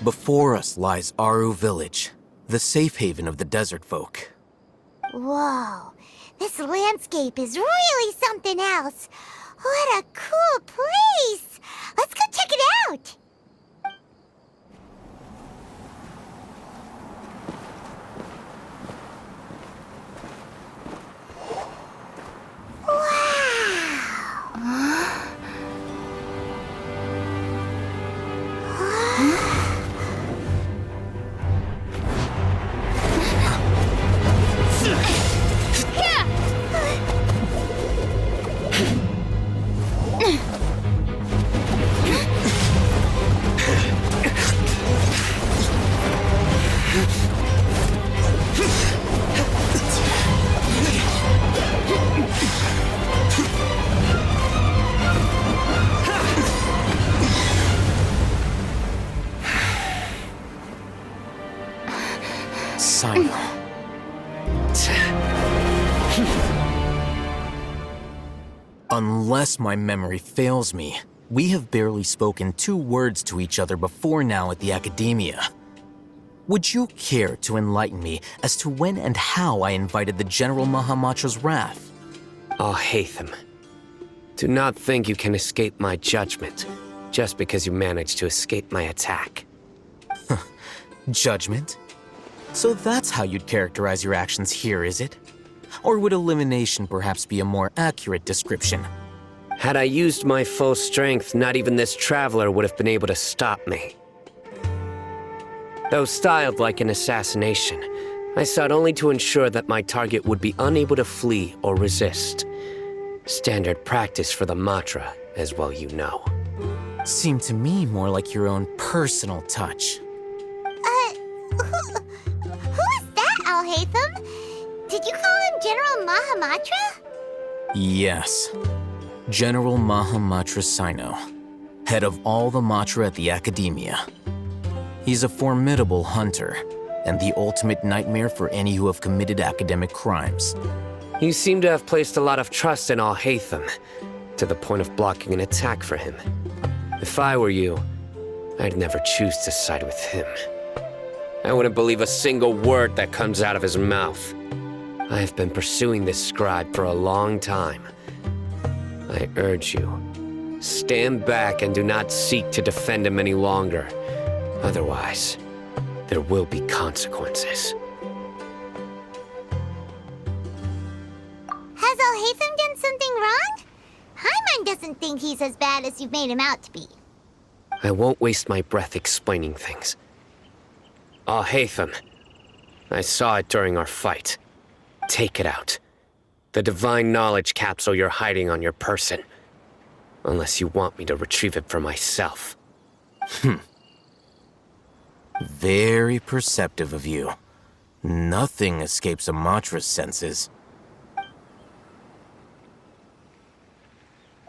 Before us lies Aaru village, the safe haven of the desert folk. Whoa, this landscape is really something else. What a cool place! Let's go check it out! Cyno. Unless my memory fails me, we have barely spoken 2 words to each other before now at the Academia. Would you care to enlighten me as to when and how I invited the General Mahamatra's wrath? Alhaitham, do not think you can escape my judgment just because you managed to escape my attack. Judgment? So that's how you'd characterize your actions here, is it? Or would elimination perhaps be a more accurate description? Had I used my full strength, not even this traveler would have been able to stop me. Though styled like an assassination, I sought only to ensure that my target would be unable to flee or resist. Standard practice for the Matra, as well you know. Seemed to me more like your own personal touch. Who is that, Alhaitham? Did you call him General Mahamatra? Yes. General Mahamatra Cyno, head of all the Matra at the Academia. He's a formidable hunter, and the ultimate nightmare for any who have committed academic crimes. You seem to have placed a lot of trust in Alhaitham, to the point of blocking an attack for him. If I were you, I'd never choose to side with him. I wouldn't believe a single word that comes out of his mouth. I have been pursuing this scribe for a long time. I urge you, stand back and do not seek to defend him any longer. Otherwise, there will be consequences. Has Alhaitham done something wrong? Paimon doesn't think he's as bad as you've made him out to be. I won't waste my breath explaining things. Alhaitham, I saw it during our fight. Take it out. The divine knowledge capsule you're hiding on your person. Unless you want me to retrieve it for myself. Very perceptive of you. Nothing escapes a Matra's senses.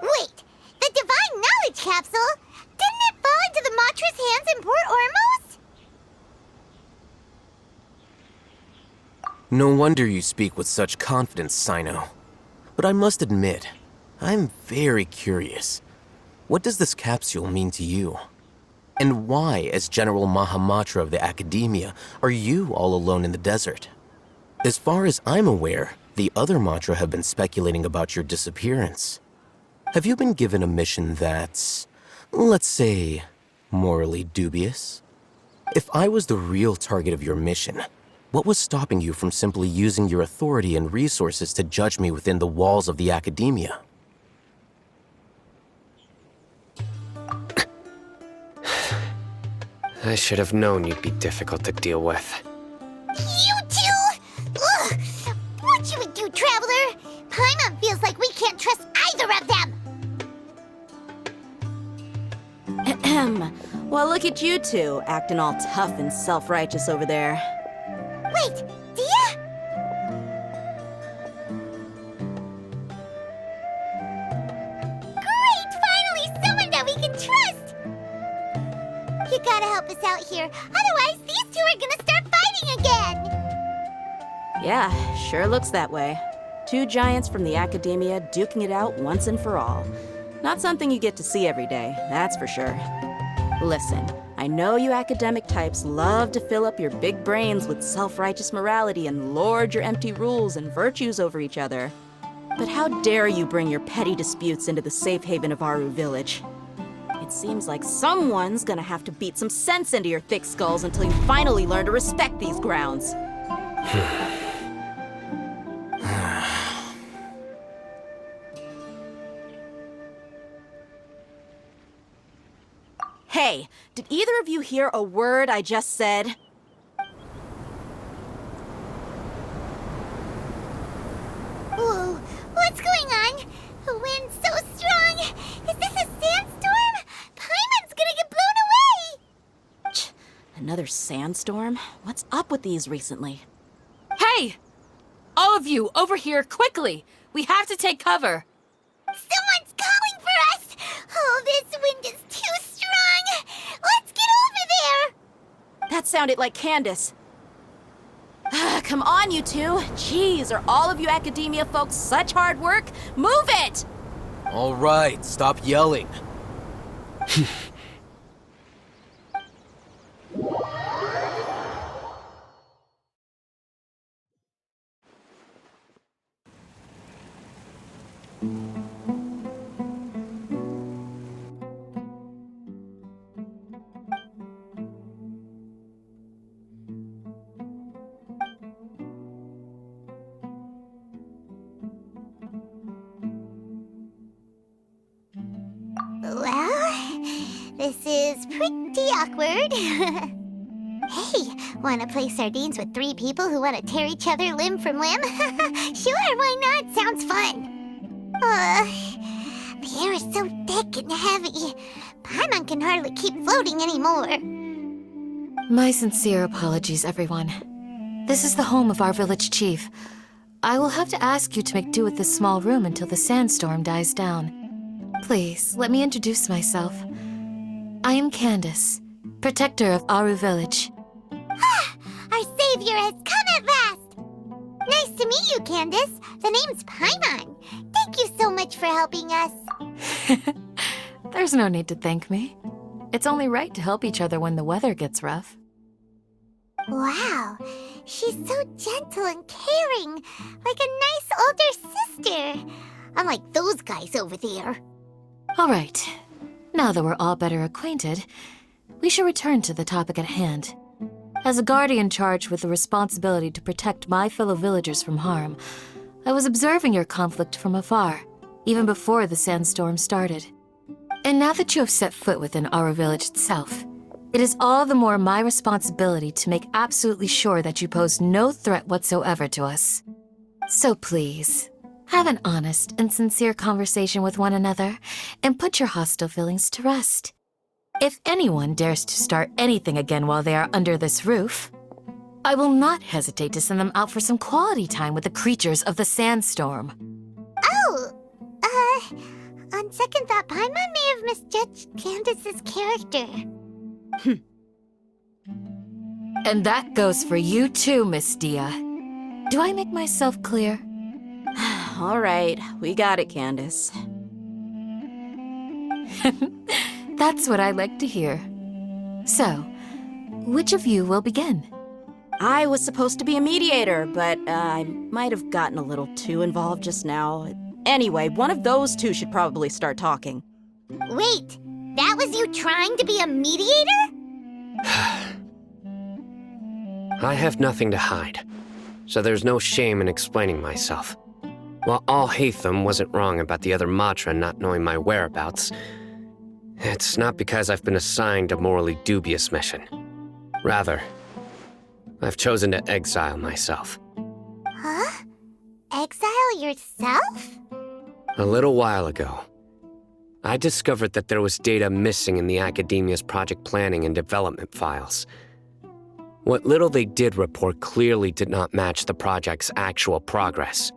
Wait, the divine knowledge capsule? Didn't it fall into the Matra's hands in Port Ormos? No wonder you speak with such confidence, Cyno. But I must admit, I'm very curious. What does this capsule mean to you? And why, as General Mahamatra of the Academia, are you all alone in the desert? As far as I'm aware, the other Matra have been speculating about your disappearance. Have you been given a mission that's, let's say, morally dubious? If I was the real target of your mission, what was stopping you from simply using your authority and resources to judge me within the walls of the Academia? I should have known you'd be difficult to deal with. You two? Ugh! What you would do, Traveler? Paimon feels like we can't trust either of them! Well, look at you two, acting all tough and self-righteous over there. Wait, Dia? Great! Finally, someone that we can trust! You gotta help us out here, otherwise these two are gonna start fighting again! Yeah, sure looks that way. 2 giants from the Academia duking it out once and for all. Not something you get to see every day, that's for sure. Listen, I know you academic types love to fill up your big brains with self-righteous morality and lord your empty rules and virtues over each other. But how dare you bring your petty disputes into the safe haven of Aaru village? It seems like someone's gonna have to beat some sense into your thick skulls until you finally learn to respect these grounds. Hey, did either of you hear a word I just said? Whoa, what's going on? The wind's so strong. Is this a sandstorm? Paimon's gonna get blown away! Another sandstorm? What's up with these recently? Hey! All of you, over here, quickly! We have to take cover! Someone's calling for us! Oh, this wind is too strong! Let's get over there! That sounded like Candace. Come on, you two. Jeez, are all of you academia folks such hard work? Move it! All right, stop yelling. Well, this is pretty awkward. Hey, wanna play sardines with 3 people who wanna tear each other limb from limb? Sure, why not? Sounds fun. The air is so thick and heavy. Paimon can hardly keep floating anymore. My sincere apologies, everyone. This is the home of our village chief. I will have to ask you to make do with this small room until the sandstorm dies down. Please, let me introduce myself. I am Candace, protector of Aaru village. Our savior has come at last! Nice to meet you, Candace. The name's Paimon. Thank you so much for helping us. There's no need to thank me. It's only right to help each other when the weather gets rough. Wow, she's so gentle and caring, like a nice older sister. Unlike those guys over there. All right, now that we're all better acquainted, we should return to the topic at hand. As a guardian charged with the responsibility to protect my fellow villagers from harm, I was observing your conflict from afar, even before the sandstorm started. And now that you have set foot within Aaru village itself, it is all the more my responsibility to make absolutely sure that you pose no threat whatsoever to us. So please, have an honest and sincere conversation with one another, and put your hostile feelings to rest. If anyone dares to start anything again while they are under this roof, I will not hesitate to send them out for some quality time with the creatures of the sandstorm. Oh, on second thought, Paimon may have misjudged Candace's character. And that goes for you too, Miss Dia. Do I make myself clear? All right, we got it, Candace. That's what I like to hear. So, which of you will begin? I was supposed to be a mediator, but I might have gotten a little too involved just now. Anyway, one of those two should probably start talking. Wait, that was you trying to be a mediator? I have nothing to hide, so there's no shame in explaining myself. While Alhaitham wasn't wrong about the other Matra not knowing my whereabouts, it's not because I've been assigned a morally dubious mission. Rather, I've chosen to exile myself. Huh? Exile yourself? A little while ago, I discovered that there was data missing in the Academia's project planning and development files. What little they did report clearly did not match the project's actual progress.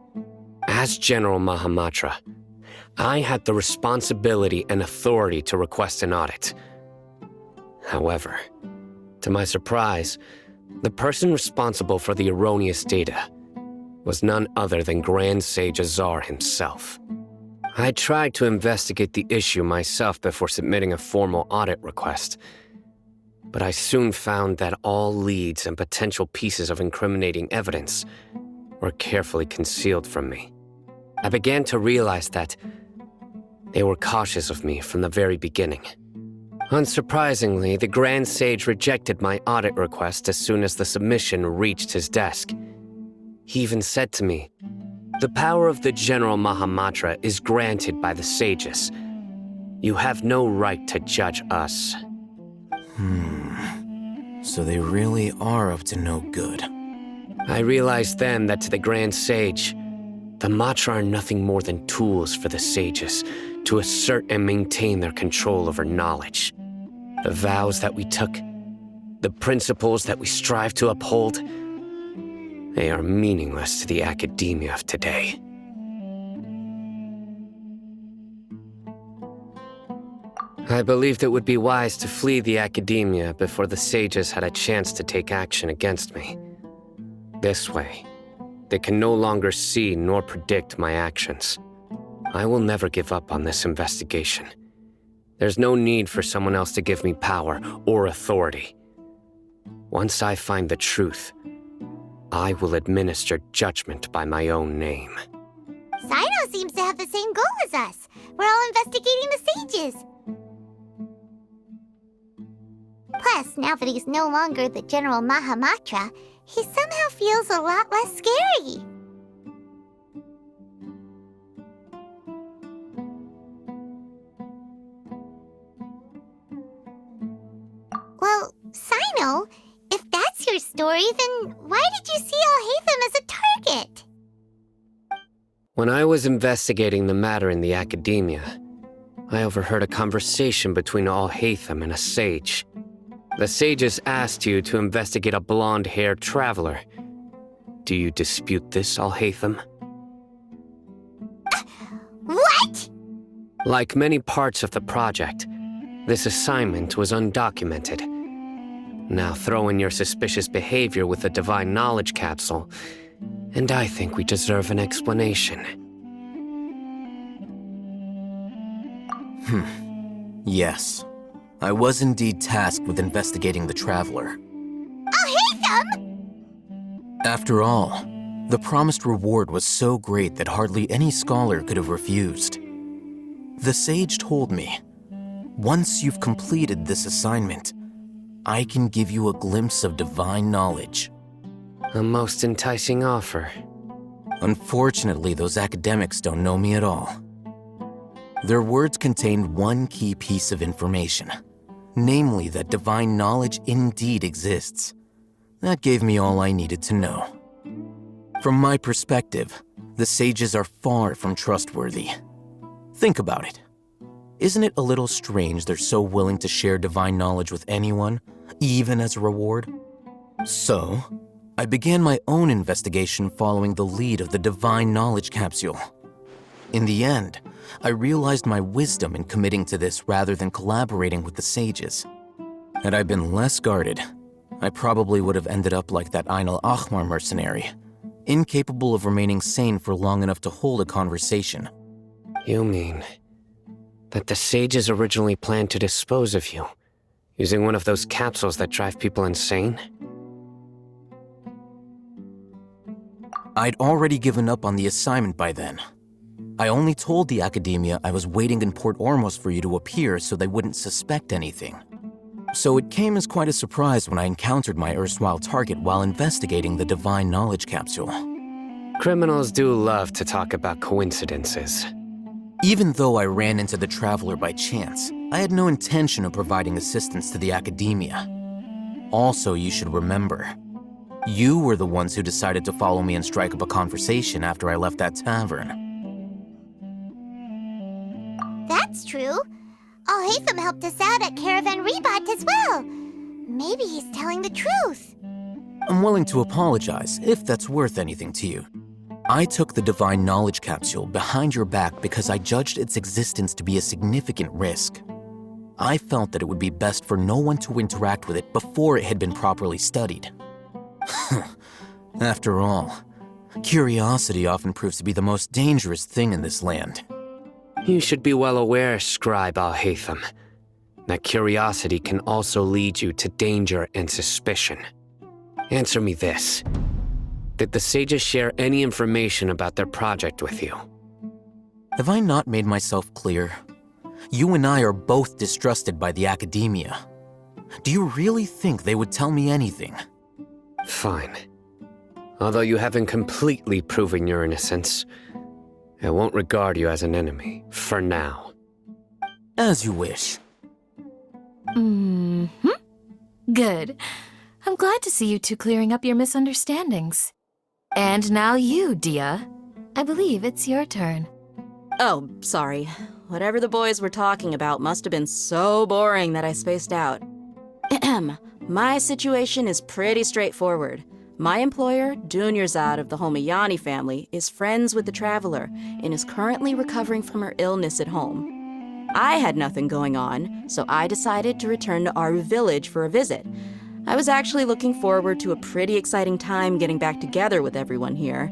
As General Mahamatra, I had the responsibility and authority to request an audit. However, to my surprise, the person responsible for the erroneous data was none other than Grand Sage Azar himself. I tried to investigate the issue myself before submitting a formal audit request, But I soon found that all leads and potential pieces of incriminating evidence were carefully concealed from me. I began to realize that they were cautious of me from the very beginning. Unsurprisingly, the Grand Sage rejected my audit request as soon as the submission reached his desk. He even said to me, "The power of the General Mahamatra is granted by the sages. You have no right to judge us." So they really are up to no good. I realized then that to the Grand Sage, the Matra are nothing more than tools for the sages to assert and maintain their control over knowledge. The vows that we took, the principles that we strive to uphold, they are meaningless to the academia of today. I believed it would be wise to flee the academia before the sages had a chance to take action against me. This way, they can no longer see nor predict my actions. I will never give up on this investigation. There's no need for someone else to give me power or authority. Once I find the truth, I will administer judgment by my own name. Cyno seems to have the same goal as us. We're all investigating the sages. Plus, now that he's no longer the General Mahamatra, he somehow feels a lot less scary. Well, Cyno, if that's your story, then why did you see Alhaitham as a target? When I was investigating the matter in the academia, I overheard a conversation between Alhaitham and a sage. The sages asked you to investigate a blonde-haired traveler. Do you dispute this, Alhaitham? What? Like many parts of the project, this assignment was undocumented. Now throw in your suspicious behavior with the Divine Knowledge Capsule, and I think we deserve an explanation. Yes. I was indeed tasked with investigating the Traveler. Alhaitham! After all, the promised reward was so great that hardly any scholar could have refused. The sage told me, once you've completed this assignment, I can give you a glimpse of divine knowledge. A most enticing offer. Unfortunately, those academics don't know me at all. Their words contained one key piece of information. Namely, that divine knowledge indeed exists. That gave me all I needed to know. From my perspective, the sages are far from trustworthy. Think about it. Isn't it a little strange they're so willing to share divine knowledge with anyone, even as a reward? So, I began my own investigation following the lead of the Divine Knowledge Capsule. In the end, I realized my wisdom in committing to this rather than collaborating with the sages. Had I been less guarded, I probably would have ended up like that Ain al-Ahmar mercenary, incapable of remaining sane for long enough to hold a conversation. You mean that the sages originally planned to dispose of you, using one of those capsules that drive people insane? I'd already given up on the assignment by then. I only told the academia I was waiting in Port Ormos for you to appear so they wouldn't suspect anything. So it came as quite a surprise when I encountered my erstwhile target while investigating the Divine Knowledge Capsule. Criminals do love to talk about coincidences. Even though I ran into the Traveler by chance, I had no intention of providing assistance to the academia. Also, you should remember, you were the ones who decided to follow me and strike up a conversation after I left that tavern. That's true. Alhaitham helped us out at Caravan Rebat as well. Maybe he's telling the truth. I'm willing to apologize if that's worth anything to you. I took the Divine Knowledge Capsule behind your back because I judged its existence to be a significant risk. I felt that it would be best for no one to interact with it before it had been properly studied. After all, curiosity often proves to be the most dangerous thing in this land. You should be well aware, Scribe Alhaitham, That curiosity can also lead you to danger and suspicion. Answer me this. Did the sages share any information about their project with you? Have I not made myself clear? You and I are both distrusted by the academia. Do you really think they would tell me anything? Fine. Although you haven't completely proven your innocence, I won't regard you as an enemy, for now. As you wish. Good. I'm glad to see you two clearing up your misunderstandings. And now you, Dia. I believe it's your turn. Oh, sorry. Whatever the boys were talking about must have been so boring that I spaced out. My situation is pretty straightforward. My employer, Dunyarzad of the Homayani family, is friends with the Traveler and is currently recovering from her illness at home. I had nothing going on, so I decided to return to Aaru village for a visit. I was actually looking forward to a pretty exciting time getting back together with everyone here.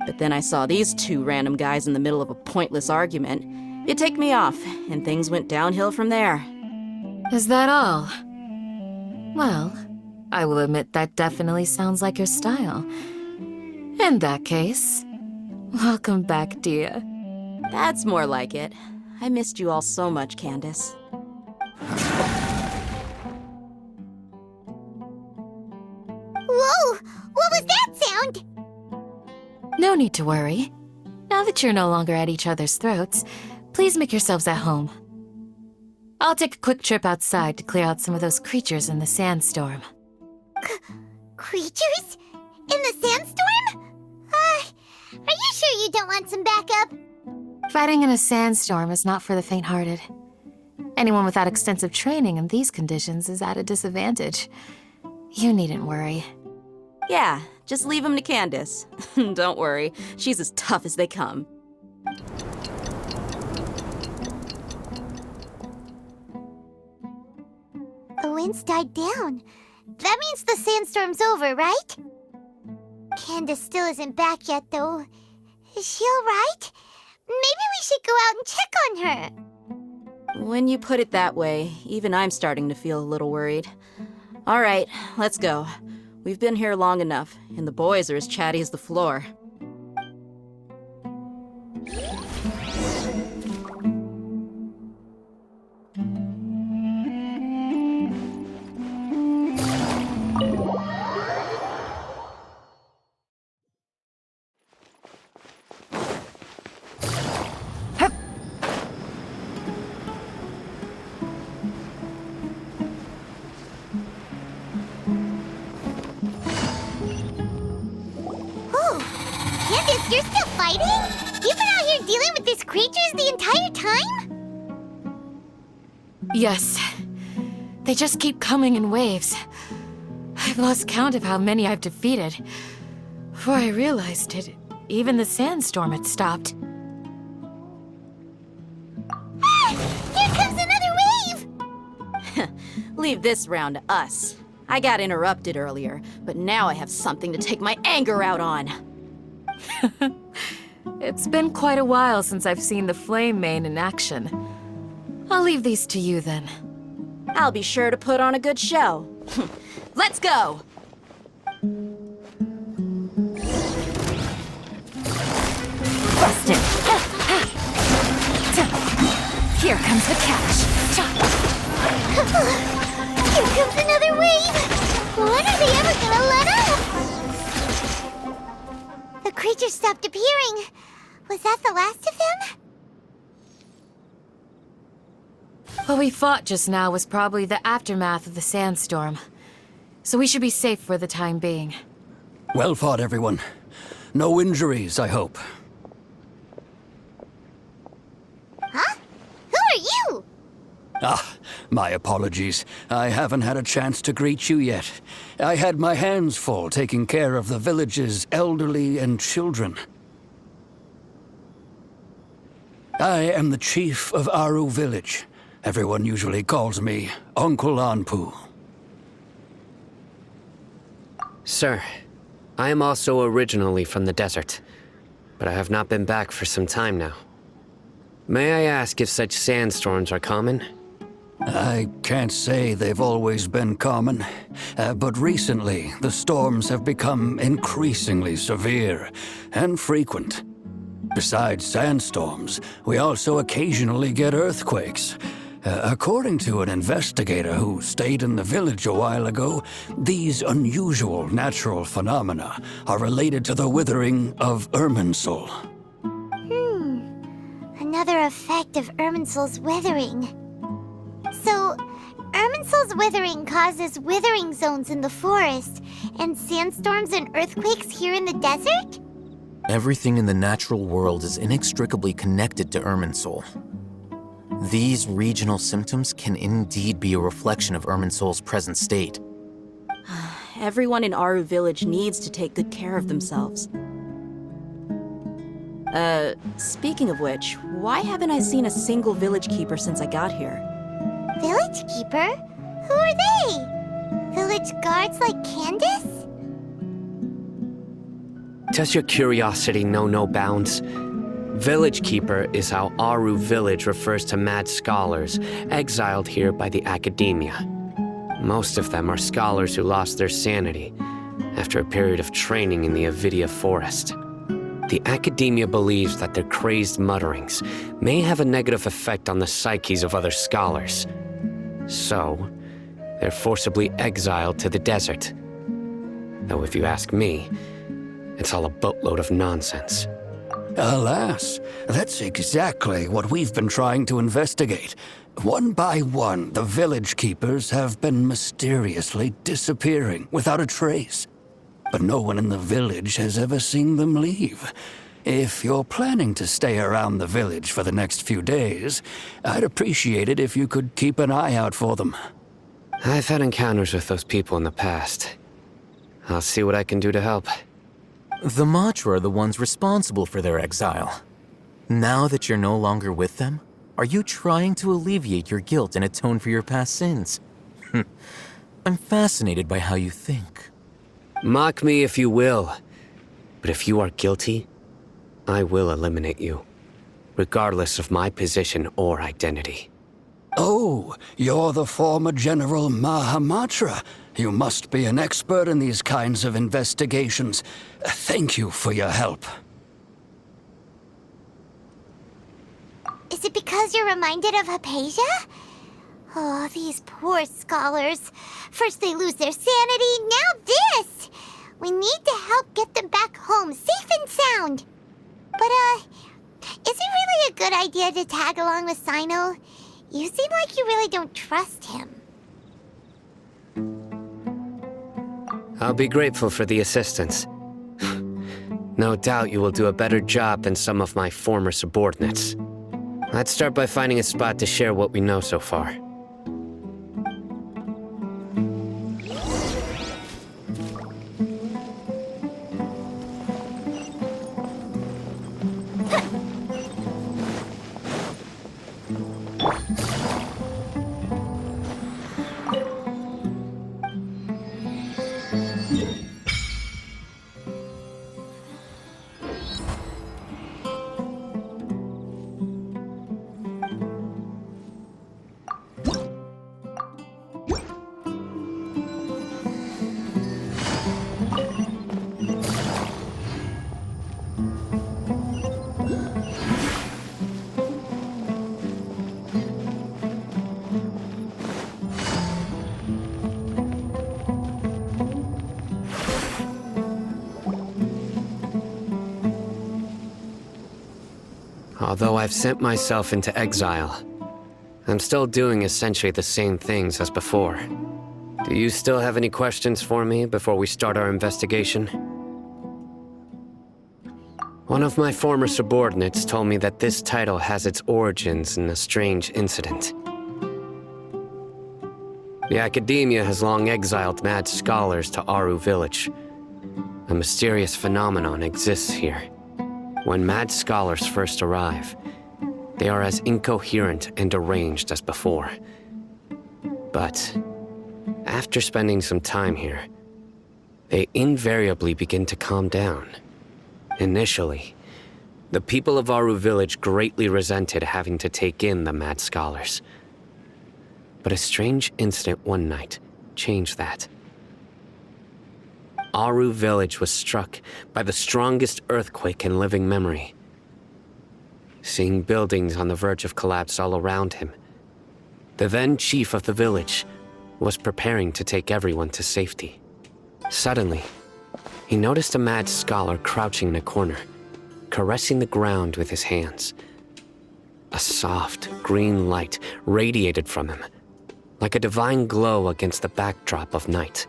But then I saw these two random guys in the middle of a pointless argument. It ticked me off, and things went downhill from there. Is that all? Well, I will admit that definitely sounds like your style. In that case, welcome back, Dia. That's more like it. I missed you all so much, Candace. Whoa! What was that sound? No need to worry. Now that you're no longer at each other's throats, please make yourselves at home. I'll take a quick trip outside to clear out some of those creatures in the sandstorm. Creatures? In the sandstorm? Are you sure you don't want some backup? Fighting in a sandstorm is not for the faint-hearted. Anyone without extensive training in these conditions is at a disadvantage. You needn't worry. Yeah, just leave them to Candace. Don't worry, she's as tough as they come. The wind's died down. That means the sandstorm's over, right? Candace still isn't back yet, though. Is she alright? Maybe we should go out and check on her. When you put it that way, even I'm starting to feel a little worried. All right, let's go. We've been here long enough, and the boys are as chatty as the floor. Candace, you're still fighting? You've been out here dealing with these creatures the entire time? Yes. They just keep coming in waves. I've lost count of how many I've defeated. Before I realized it, even the sandstorm had stopped. Ah! Here comes another wave! Leave this round to us. I got interrupted earlier, but now I have something to take my anger out on. It's been quite a while since I've seen the Flame Mane in action. I'll leave these to you then. I'll be sure to put on a good show. Let's go! Busted! Here comes the catch! Here comes another wave! When are they ever gonna let up? The creatures stopped appearing. Was that the last of them? What we fought just now was probably the aftermath of the sandstorm. So we should be safe for the time being. Well fought, everyone. No injuries, I hope. Huh? Who are you? Ah, my apologies. I haven't had a chance to greet you yet. I had my hands full taking care of the village's elderly and children. I am the chief of Aaru village. Everyone usually calls me Uncle Anpu. Sir, I am also originally from the desert, but I have not been back for some time now. May I ask if such sandstorms are common? I can't say they've always been common, but recently the storms have become increasingly severe and frequent. Besides sandstorms, we also occasionally get earthquakes. According to an investigator who stayed in the village a while ago, these unusual natural phenomena are related to the withering of Irminsul. Another effect of Irminsul's withering. So, Irminsul's withering causes withering zones in the forest, and sandstorms and earthquakes here in the desert? Everything in the natural world is inextricably connected to Irminsul. These regional symptoms can indeed be a reflection of Irminsul's present state. Everyone in Aaru village needs to take good care of themselves. Speaking of which, why haven't I seen a single village keeper since I got here? Village keeper? Who are they? Village guards like Candace? Does your curiosity know no bounds? Village Keeper is how Aaru village refers to mad scholars exiled here by the academia. Most of them are scholars who lost their sanity after a period of training in the Avidia forest. The academia believes that their crazed mutterings may have a negative effect on the psyches of other scholars. So, they're forcibly exiled to the desert. Though if you ask me, it's all a boatload of nonsense. Alas, that's exactly what we've been trying to investigate. One by one, the village keepers have been mysteriously disappearing without a trace. But no one in the village has ever seen them leave. If you're planning to stay around the village for the next few days, I'd appreciate it if you could keep an eye out for them. I've had encounters with those people in the past. I'll see what I can do to help. The Matra are the ones responsible for their exile. Now that you're no longer with them, are you trying to alleviate your guilt and atone for your past sins? I'm fascinated by how you think. Mock me if you will, but if you are guilty, I will eliminate you, regardless of my position or identity. Oh, you're the former General Mahamatra. You must be an expert in these kinds of investigations. Thank you for your help. Is it because you're reminded of Hypatia? Oh, these poor scholars. First they lose their sanity, now this! We need to help get them back home, safe and sound. But, is it really a good idea to tag along with Cyno? You seem like you really don't trust him. I'll be grateful for the assistance. No doubt you will do a better job than some of my former subordinates. Let's start by finding a spot to share what we know so far. Although I've sent myself into exile, I'm still doing essentially the same things as before. Do you still have any questions for me before we start our investigation? One of my former subordinates told me that this title has its origins in a strange incident. The academia has long exiled mad scholars to Aaru village. A mysterious phenomenon exists here. When mad scholars first arrive, they are as incoherent and deranged as before. But after spending some time here, they invariably begin to calm down. Initially, the people of Aaru village greatly resented having to take in the mad scholars. But a strange incident one night changed that. Aaru village was struck by the strongest earthquake in living memory. Seeing buildings on the verge of collapse all around him, the then chief of the village was preparing to take everyone to safety. Suddenly, he noticed a mad scholar crouching in a corner, caressing the ground with his hands. A soft, green light radiated from him, like a divine glow against the backdrop of night.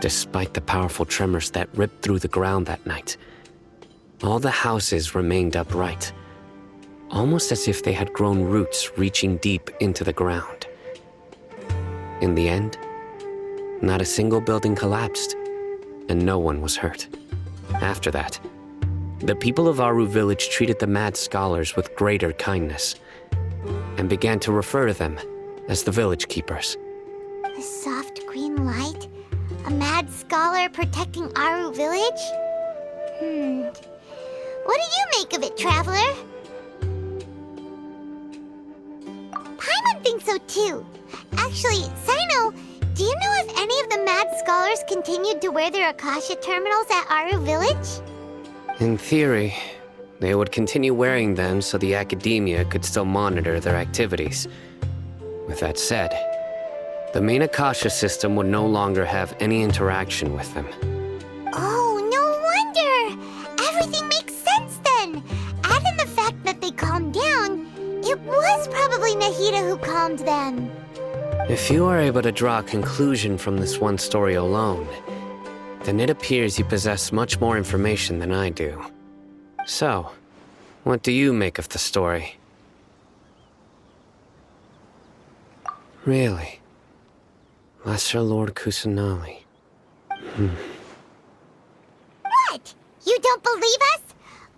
Despite the powerful tremors that ripped through the ground that night, all the houses remained upright, almost as if they had grown roots reaching deep into the ground. In the end, not a single building collapsed, and no one was hurt. After that, the people of Aaru village treated the mad scholars with greater kindness, and began to refer to them as the village keepers. A soft green light? A mad scholar protecting Aaru village? What do you make of it, traveler? Paimon thinks so too. Actually, Cyno, do you know if any of the mad scholars continued to wear their Akasha terminals at Aaru village? In theory, they would continue wearing them so the academia could still monitor their activities. With that said, the main Akasha system would no longer have any interaction with them. Oh, no wonder! Everything makes sense then! Add in the fact that they calmed down, it was probably Nahida who calmed them. If you are able to draw a conclusion from this one story alone, then it appears you possess much more information than I do. So, what do you make of the story? Really? Lesser Lord Kusanali. What? You don't believe us?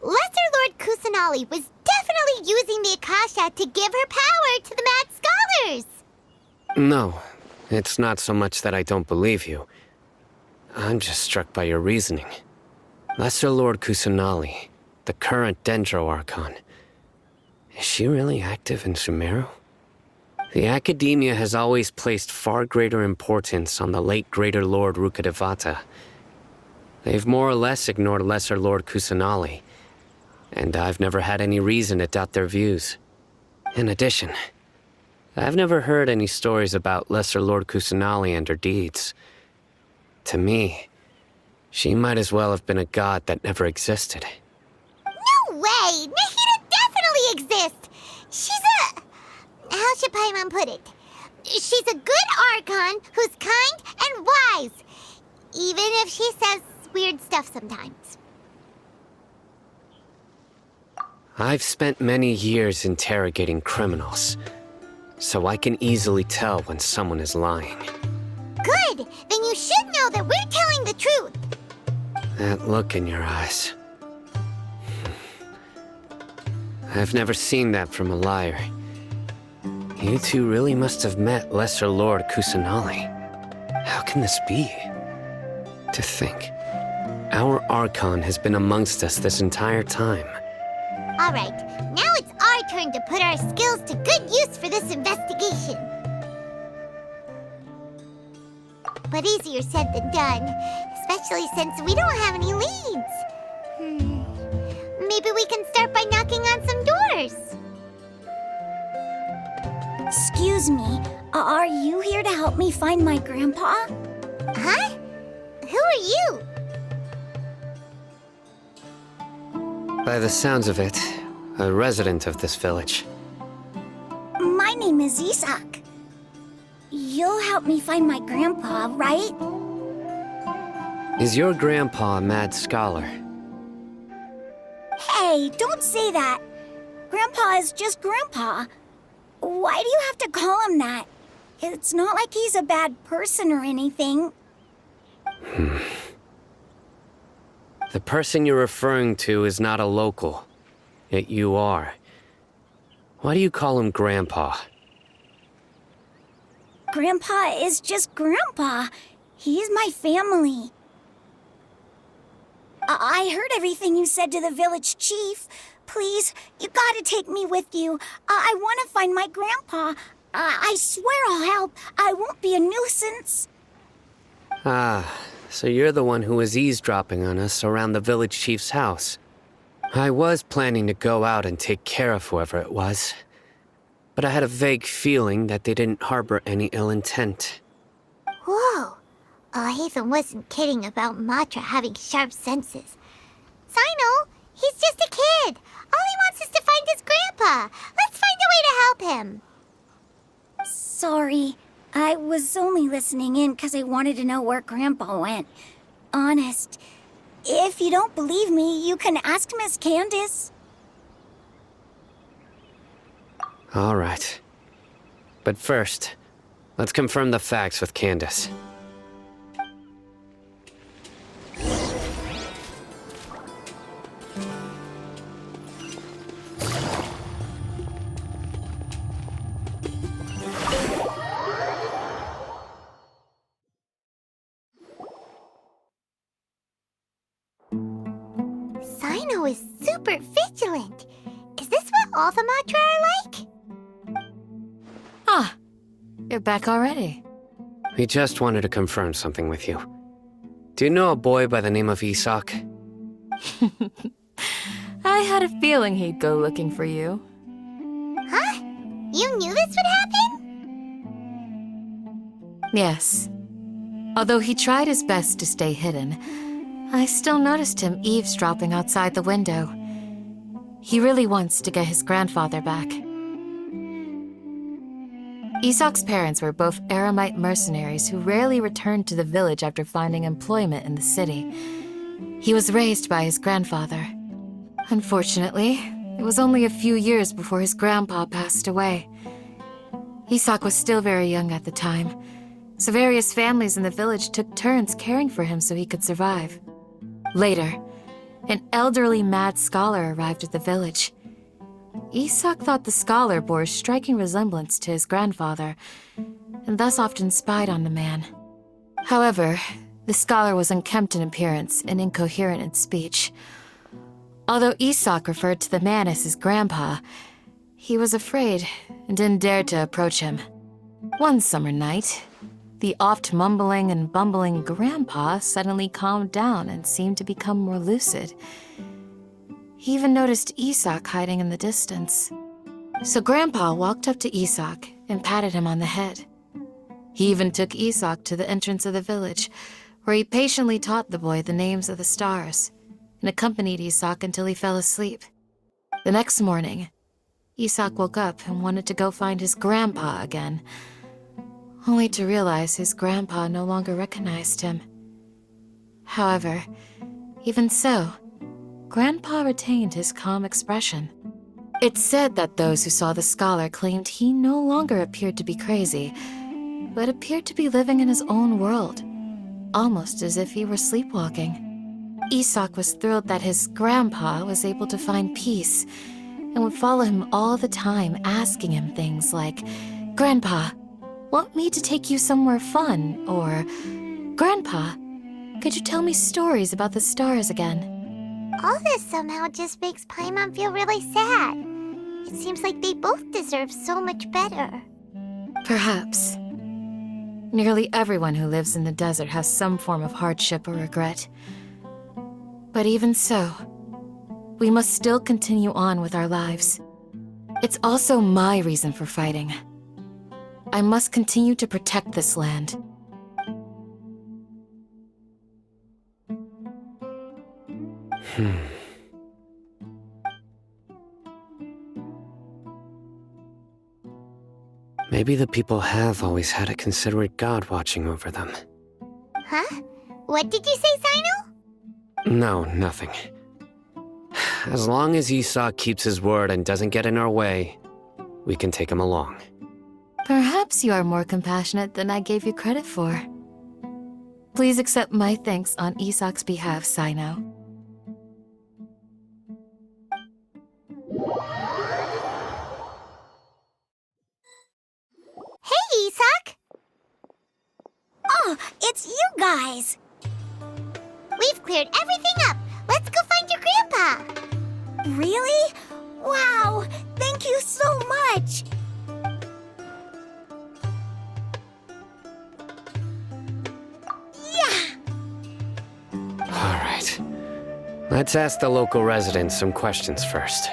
Lesser Lord Kusanali was definitely using the Akasha to give her power to the mad scholars! No, it's not so much that I don't believe you. I'm just struck by your reasoning. Lesser Lord Kusanali, the current Dendro Archon, is she really active in Sumeru? The Academia has always placed far greater importance on the late Greater Lord Rukkhadevata. They've more or less ignored Lesser Lord Kusanali, and I've never had any reason to doubt their views. In addition, I've never heard any stories about Lesser Lord Kusanali and her deeds. To me, she might as well have been a god that never existed. No way! Nahida definitely exists! She's a... How should Paimon put it? She's a good Archon who's kind and wise, even if she says weird stuff sometimes. I've spent many years interrogating criminals, so I can easily tell when someone is lying. Good! Then you should know that we're telling the truth! That look in your eyes. I've never seen that from a liar. You two really must have met Lesser Lord Kusanali. How can this be? To think, our Archon has been amongst us this entire time. Alright, now it's our turn to put our skills to good use for this investigation. But easier said than done, especially since we don't have any leads. Maybe we can start by knocking on some doors. Excuse me, are you here to help me find my grandpa? Huh? Who are you? By the sounds of it, a resident of this village. My name is Isak. You'll help me find my grandpa, right? Is your grandpa a mad scholar? Hey, don't say that. Grandpa is just Grandpa. Why do you have to call him that? It's not like he's a bad person or anything. The person you're referring to is not a local, yet you are. Why do you call him Grandpa? Grandpa is just Grandpa. He's my family. I heard everything you said to the village chief. Please, you gotta take me with you. I want to find my grandpa. I swear I'll help. I won't be a nuisance. Ah, so you're the one who was eavesdropping on us around the village chief's house. I was planning to go out and take care of whoever it was, but I had a vague feeling that they didn't harbor any ill intent. Whoa. Alhaitham wasn't kidding about Matra having sharp senses. Cyno, he's just a kid. All he wants is to find his grandpa. Let's find a way to help him. Sorry. I was only listening in because I wanted to know where Grandpa went. Honest. If you don't believe me, you can ask Miss Candace. All right. But first, let's confirm the facts with Candace. Cyno is super vigilant. Is this what all the Matra are like? Ah, you're back already. We just wanted to confirm something with you. Do you know a boy by the name of Isak? I had a feeling he'd go looking for you. Huh? You knew this would happen? Yes. Although he tried his best to stay hidden, I still noticed him eavesdropping outside the window. He really wants to get his grandfather back. Isak's parents were both Aramite mercenaries who rarely returned to the village after finding employment in the city. He was raised by his grandfather. Unfortunately, it was only a few years before his grandpa passed away. Isak was still very young at the time, so various families in the village took turns caring for him so he could survive. Later, an elderly mad scholar arrived at the village. Isak thought the scholar bore a striking resemblance to his grandfather, and thus often spied on the man. However, the scholar was unkempt in appearance and incoherent in speech. Although Isak referred to the man as his grandpa, he was afraid and didn't dare to approach him. One summer night, the oft mumbling and bumbling grandpa suddenly calmed down and seemed to become more lucid. He even noticed Isak hiding in the distance. So Grandpa walked up to Isak and patted him on the head. He even took Isak to the entrance of the village, where he patiently taught the boy the names of the stars and accompanied Isak until he fell asleep. The next morning, Isak woke up and wanted to go find his grandpa again, only to realize his grandpa no longer recognized him. However, even so, Grandpa retained his calm expression. It's said that those who saw the scholar claimed he no longer appeared to be crazy, but appeared to be living in his own world, almost as if he were sleepwalking. Isak was thrilled that his grandpa was able to find peace and would follow him all the time, asking him things like, "Grandpa, want me to take you somewhere fun?" Or, "Grandpa, could you tell me stories about the stars again?" All this somehow just makes Paimon feel really sad. It seems like they both deserve so much better. Perhaps. Nearly everyone who lives in the desert has some form of hardship or regret. But even so, we must still continue on with our lives. It's also my reason for fighting. I must continue to protect this land. Maybe the people have always had a considerate god watching over them. Huh? What did you say, Cyno? No, nothing. As long as Isak keeps his word and doesn't get in our way, we can take him along. Perhaps you are more compassionate than I gave you credit for. Please accept my thanks on Isak's behalf, Cyno. Hey, Isak! Oh, it's you guys! We've cleared everything up. Let's go find your grandpa. Really? Wow! Thank you so much! Let's ask the local residents some questions first.